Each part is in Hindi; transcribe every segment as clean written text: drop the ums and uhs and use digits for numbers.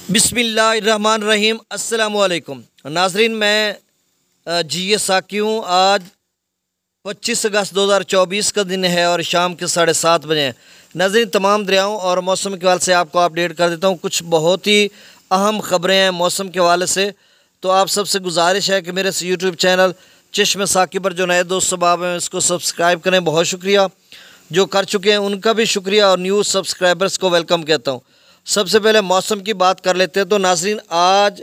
बिस्मिल्लाहिर्रहमानिर्रहीम। अस्सलामुअलैकुम नाजरीन, मैं जी साकी हूँ। आज 25 अगस्त 2024 का दिन है और शाम के 7:30 बजे हैं। नाजरीन, तमाम दरियाओं और मौसम के हवाले से आपको अपडेट कर देता हूँ। कुछ बहुत ही अहम ख़बरें हैं मौसम के हवाले से, तो आप सबसे गुजारिश है कि मेरे इस यूट्यूब चैनल चश्मे साकी पर जो नए दोस्त सबाब हैं इसको सब्सक्राइब करें। बहुत शुक्रिया, जो कर चुके हैं उनका भी शुक्रिया, और न्यूज़ सब्सक्राइबर्स को वेलकम कहता हूँ। सबसे पहले मौसम की बात कर लेते हैं। तो नाजरीन, आज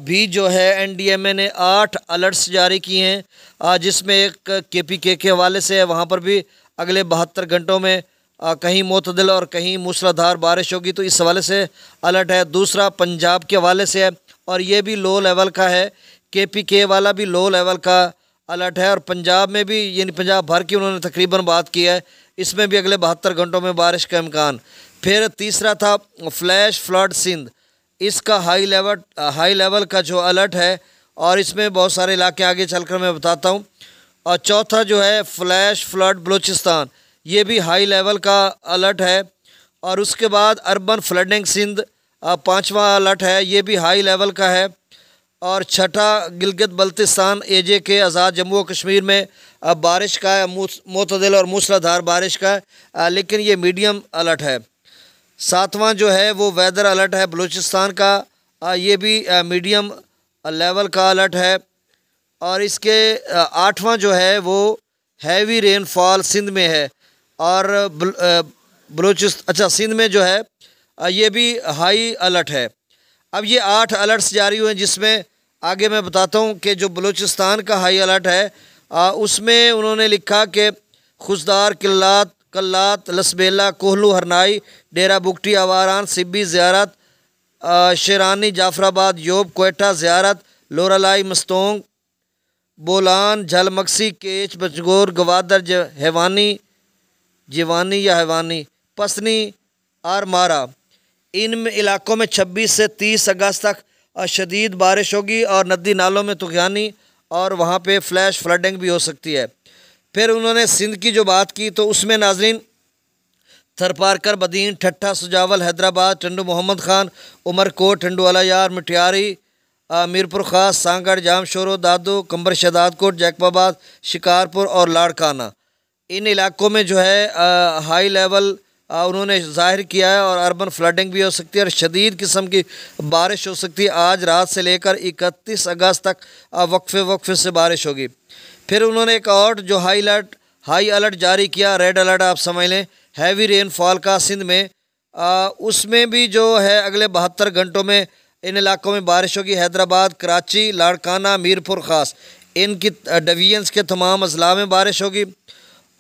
भी जो है एनडीएमए ने 8 अलर्ट्स जारी किए हैं, जिसमें एक केपीके के हवाले से है। वहाँ पर भी अगले 72 घंटों में कहीं मोतदिल और कहीं मूसलाधार बारिश होगी, तो इस हवाले से अलर्ट है। दूसरा पंजाब के हवाले से है और ये भी लो लेवल का है। केपीके वाला भी लो लेवल का अलर्ट है, और पंजाब में भी, यानी पंजाब भर की उन्होंने तकरीबन बात की है, इसमें भी अगले 72 घंटों में बारिश का इम्कान। फिर तीसरा था फ्लैश फ्लड सिंध, इसका हाई लेवल का जो अलर्ट है, और इसमें बहुत सारे इलाके आगे चलकर मैं बताता हूँ। और चौथा जो है फ्लैश फ्लड बलूचिस्तान, ये भी हाई लेवल का अलर्ट है। और उसके बाद अर्बन फ्लडिंग सिंध, पाँचवा अलर्ट है, ये भी हाई लेवल का है। और छठा गिलगित बल्तिस्तान एजे के आज़ाद जम्मू कश्मीर में बारिश का है, मोतदिल और मूसलाधार बारिश का है, लेकिन ये मीडियम अलर्ट है। सातवां जो है वो वेदर अलर्ट है बलूचिस्तान का, ये भी मीडियम लेवल का अलर्ट है। और इसके आठवां जो है वो हैवी रेनफॉल सिंध में है, और सिंध में जो है ये भी हाई अलर्ट है। अब ये 8 अलर्ट्स जारी हुए हैं, जिसमें आगे मैं बताता हूँ कि जो बलूचिस्तान का हाई अलर्ट है, उसमें उन्होंने लिखा कि खुशदार, कल्लात, लसबेला, कोहलू, हरनाई, डेरा बुगटी, आवारान, सिब्बी ज़ियारत, शेरानी, जाफराबाद, योब, कोयटा ज़ियारत, लोरालाई, मस्तोंग, बोलान, झलमक्सी, केच, बचगोर, गवादर, हैवानी, पसनी और मारा, इन इलाकों में 26 से 30 अगस्त तक शदीद बारिश होगी, और नदी नालों में तुग़यानी और वहाँ पे फ्लैश फ्लडिंग भी हो सकती है। फिर उन्होंने सिंध की जो बात की, तो उसमें नाजरीन थरपारकर, बदीन, ठट्ठा, सुजावल, हैदराबाद, टंडू मोहम्मद ख़ान, उमरकोट, टंडू अलायार, मिठियारी, मीरपुर ख़ास, सांगड़, जामशोरो, दादू, कंबर शदादकोट, जैकबाबाद, शिकारपुर और लाड़काना, इन इलाकों में जो है हाई लेवल उन्होंने ज़ाहिर किया है, और अर्बन फ्लडिंग भी हो सकती है और शदीद किस्म की बारिश हो सकती है। आज रात से लेकर 31 अगस्त तक वक्फे से बारिश होगी। फिर उन्होंने एक और जो हाई अलर्ट जारी किया, रेड अलर्ट आप समझ लें, हैवी रेनफॉल का सिंध में, उसमें भी जो है अगले 72 घंटों में इन इलाकों में बारिश होगी। हैदराबाद, कराची, लाड़काना, मीरपुर ख़ास, इनकी डिवीजन्स के तमाम अजला में बारिश होगी।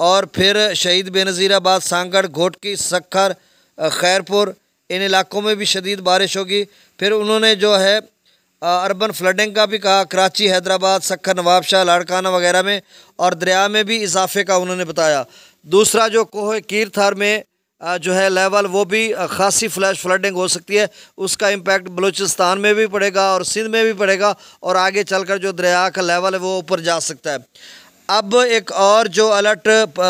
और फिर शहीद बेनज़ीराबाद, सांगड़, घोटकी, सखर, खैरपुर, इन इलाकों में भी शदीद बारिश होगी। फिर उन्होंने जो है अर्बन फ्लडिंग का भी कहा, कराची, हैदराबाद, सखर, नवाबशाह, लाड़काना वगैरह में, और दरिया में भी इजाफे का उन्होंने बताया। दूसरा जो कोह कीर थार में जो है लेवल, वो भी खासी फ्लैश फ्लडिंग हो सकती है, उसका इम्पैक्ट बलूचिस्तान में भी पड़ेगा और सिंध में भी पड़ेगा, और आगे चलकर जो दरिया का लेवल है वो ऊपर जा सकता है। अब एक और जो अलर्ट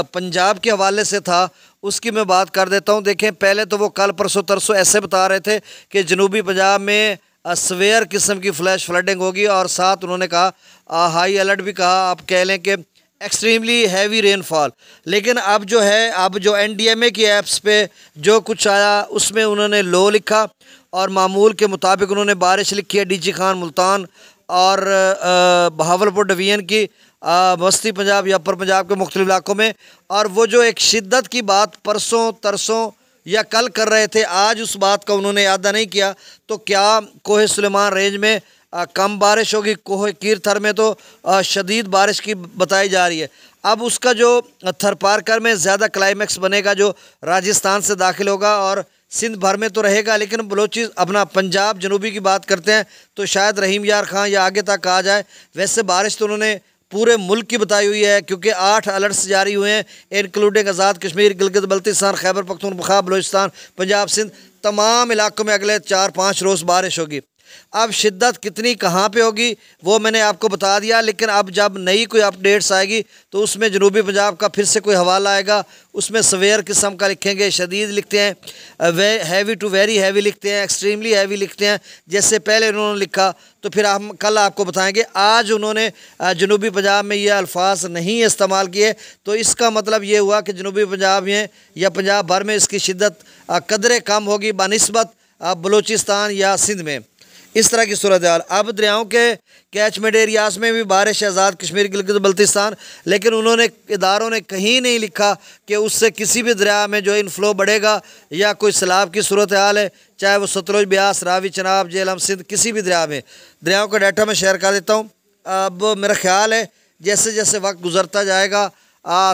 पंजाब के हवाले से था, उसकी मैं बात कर देता हूँ। देखें, पहले तो वो कल परसों तरसों ऐसे बता रहे थे कि जनूबी पंजाब में सवेयर किस्म की फ्लैश फ्लडिंग होगी, और साथ उन्होंने कहा हाई अलर्ट भी कहा, आप कह लें कि एक्सट्रीमली हैवी रेनफॉल। लेकिन अब जो है, अब जो एनडीएमए की ऐप्स पे जो कुछ आया, उसमें उन्होंने लो लिखा, और मामूल के मुताबिक उन्होंने बारिश लिखी है डीजी खान, मुल्तान और बहावलपुर डिवीजन की, वस्ती पंजाब या अपर पंजाब के मुख्तलिफ इलाकों में। और वो जो एक शिद्दत की बात परसों तरसों या कल कर रहे थे, आज उस बात का उन्होंने अदा नहीं किया। तो क्या कोह सुलेमान रेंज में कम बारिश होगी, कोह कीर थर में तो शदीद बारिश की बताई जा रही है। अब उसका जो थरपारकर में ज़्यादा क्लाइमेक्स बनेगा, जो राजस्थान से दाखिल होगा और सिंध भर में तो रहेगा, लेकिन बलोची अपना पंजाब जनूबी की बात करते हैं तो शायद रहीम यार खां या आगे तक आ जाए। वैसे बारिश तो उन्होंने पूरे मुल्क की बताई हुई है, क्योंकि 8 अलर्ट्स जारी हुए हैं, इंक्लूडिंग आज़ाद कश्मीर, गिलगित बल्तिस्तान, खैबर पख्तूनख्वा, बलूचिस्तान, पंजाब, सिंध, तमाम इलाकों में अगले 4-5 रोज़ बारिश होगी। अब शिद्दत कितनी कहाँ पे होगी वो मैंने आपको बता दिया, लेकिन अब जब नई कोई अपडेट्स आएगी तो उसमें जनूबी पंजाब का फिर से कोई हवाला आएगा, उसमें सवेयर किस्म का लिखेंगे, शदीद लिखते हैं, हैवी टू वेरी हैवी लिखते हैं, एक्सट्रीमली हैवी लिखते हैं, जैसे पहले उन्होंने लिखा। तो फिर हम कल आपको बताएंगे। आज उन्होंने जनूबी पंजाब में ये अल्फाज नहीं इस्तेमाल किए, तो इसका मतलब ये हुआ कि जनूबी पंजाब में या पंजाब भर में इसकी शिद्दत कदरे कम होगी बनिस्बत बलूचिस्तान या सिंध में, इस तरह की सूरत हाल। अब दरियाओं के कैचमेंट एरियाज़ में भी बारिश है, आज़ाद कश्मीर गिलगित बल्तिस्तान, लेकिन उन्होंने इदारों ने कहीं नहीं लिखा कि उससे किसी भी दरिया में जो इनफ्लो बढ़ेगा या कोई सैलाब की सूरत हाल है, चाहे वो सतलुज, ब्यास, रावी, चनाब, झेलम, सिंध, किसी भी दरिया में। दरियाओं का डाटा मैं शेयर कर देता हूँ। अब मेरा ख्याल है जैसे जैसे वक्त गुजरता जाएगा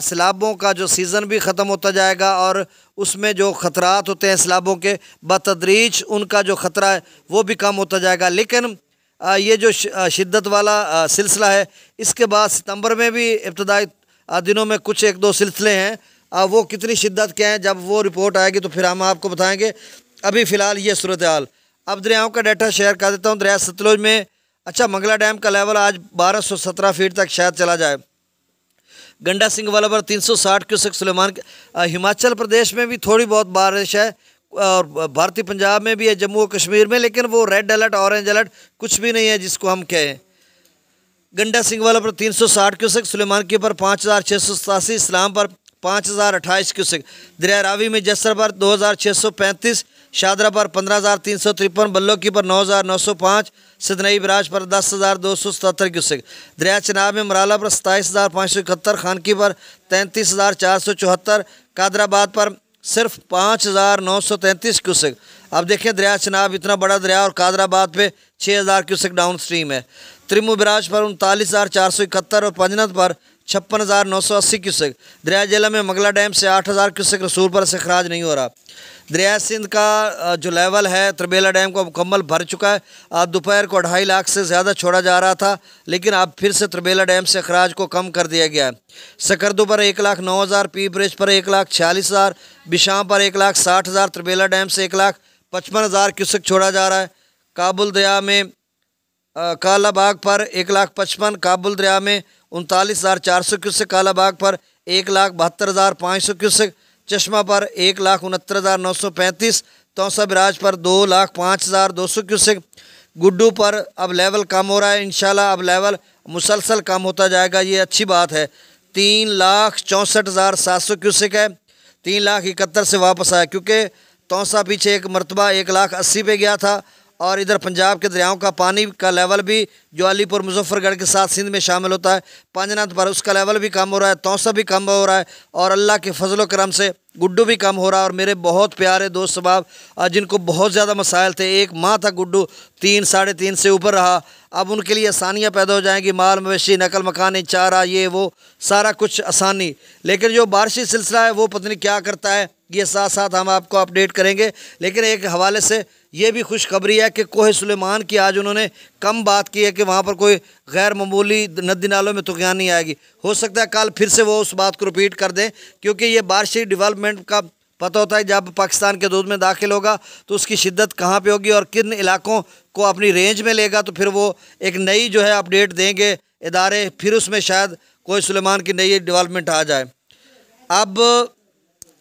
सैलाबों का जो सीज़न भी ख़त्म होता जाएगा और उसमें जो ख़तरात होते हैं सैलाबों के बतदरीज उनका जो ख़तरा है वो भी कम होता जाएगा। लेकिन ये जो शिद्दत वाला सिलसिला है, इसके बाद सितंबर में भी इब्तदाई दिनों में कुछ एक दो सिलसिले हैं, वो कितनी शिद्दत के हैं जब वो रिपोर्ट आएगी तो फिर हम आपको बताएँगे। अभी फ़िलहाल ये सूरत हाल। अब दरियाओं का डाटा शेयर कर देता हूँ। दरिया सतलुज में अच्छा मंगला डैम का लेवल आज 1217 फीट तक शायद चला जाए। गंडा सिंह वाला पर 360 क्यूसेक सुलेमान। हिमाचल प्रदेश में भी थोड़ी बहुत बारिश है और भारतीय पंजाब में भी है, जम्मू और कश्मीर में, लेकिन वो रेड अलर्ट ऑरेंज अलर्ट कुछ भी नहीं है जिसको हम कहें। गंडा सिंह वाला पर 360 क्यूसेक, सुलेमान के पर 5687, इस्लाम पर 5028 क्यूसेक। दरिया रावी में जसर पर 2635, शादरा पर 15353, बल्लो की पर 9905, सिदनई बराज पर 10277 क्यूसेक। दरिया चनाब में मराला पर 27571, खानकी पर 33474, कादराबाद पर सिर्फ 5933 क्यूसेक। अब देखें दरिया चनाब इतना बड़ा दरिया और कादराबाद पे 6000 क्यूसेक डाउन स्ट्रीम है। त्रिमु बराज पर 39471 और पंजनत पर 56,980 क्यूसेक। दरिया जेला में मंगला डैम से 8,000 क्यूसेक रसूल पर से खराज नहीं हो रहा। दरिया सिंध का जो लेवल है तरबेला डैम को मुकम्मल भर चुका है। आज दोपहर को 2.5 लाख से ज़्यादा छोड़ा जा रहा था, लेकिन अब फिर से तरबेला डैम से खराज को कम कर दिया गया है। सकरदू पर 1,09,000, पी ब्रिज पर 1,46,000, बिशाम पर 1,60,000, तरबेला डैम से 1,55,000 क्यूसेक छोड़ा जा रहा है। काबुल दरिया में कालाबाग पर 1,55,000, काबुल दरिया में 39,400 क्यूसेक, कालाबाग पर 1,72,500 क्यूसेक, चश्मा पर 1,69,935, तौसा बराज पर 2,05,200 क्यूसेक। गुड्डू पर अब लेवल कम हो रहा है, इंशाल्लाह अब लेवल मुसलसल कम होता जाएगा, ये अच्छी बात है। 3,64,700 क्यूसेक है, 3,71,000 से वापस आया, क्योंकि तौसा पीछे एक मरतबा 1,80,000 पे गया था। और इधर पंजाब के दरियाओं का पानी का लेवल भी जो अलीपुर मुजफ्फरगढ़ के साथ सिंध में शामिल होता है, पंजनाथ पर उसका लेवल भी कम हो रहा है, तौसा भी कम हो रहा है, और अल्लाह के फजल करम से गुड्डू भी कम हो रहा है। और मेरे बहुत प्यारे दोस्त सबाब जिनको बहुत ज़्यादा मसाइल थे, एक माह तक गुड्डू 3 साढ़े 3 से ऊपर रहा, अब उनके लिए आसानियाँ पैदा हो जाएंगी, माल मवेशी, नकल मकानी, चारा, ये वो सारा कुछ आसानी। लेकिन जो बारिशी सिलसिला है वो पता नहीं क्या करता है, ये साथ साथ हम आपको अपडेट करेंगे। लेकिन एक हवाले से ये भी खुशखबरी है कि कोह सुलेमान की आज उन्होंने कम बात की है कि वहाँ पर कोई गैर मामूली नदी नालों में तुग़यान नहीं आएगी। हो सकता है कल फिर से वो उस बात को रिपीट कर दें, क्योंकि ये बारिशी डेवलपमेंट का पता होता है जब पाकिस्तान के दूध में दाखिल होगा तो उसकी शिद्दत कहाँ पे होगी और किन इलाकों को अपनी रेंज में लेगा, तो फिर वो एक नई जो है अपडेट देंगे इदारे, फिर उसमें शायद कोह सुलेमान की नई डेवलपमेंट आ जाए। अब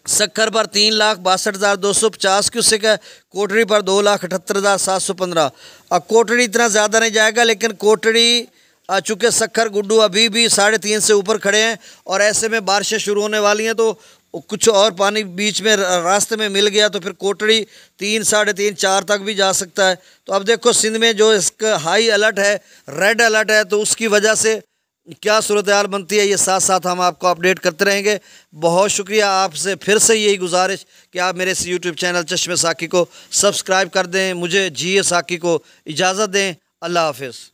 सक्कर पर 3,62,250 क्यूसेक है, कोटड़ी पर 2,78,715। अब कोटड़ी इतना ज़्यादा नहीं जाएगा, लेकिन कोटड़ी चूँकि सक्कर गुड्डू अभी भी 3.5 से ऊपर खड़े हैं और ऐसे में बारिशें शुरू होने वाली हैं, तो कुछ और पानी बीच में रास्ते में मिल गया तो फिर कोटड़ी 3, 3.5, 4 तक भी जा सकता है। तो अब देखो सिंध में जो इसका हाई अलर्ट है, रेड अलर्ट है, तो उसकी वजह से क्या सूरत हाल बनती है, ये साथ साथ हम आपको अपडेट करते रहेंगे। बहुत शुक्रिया, आपसे फिर से यही गुजारिश कि आप मेरे इस यूट्यूब चैनल चश्मे साकी को सब्सक्राइब कर दें। मुझे जी साकी को इजाज़त दें। अल्लाह हाफिज़।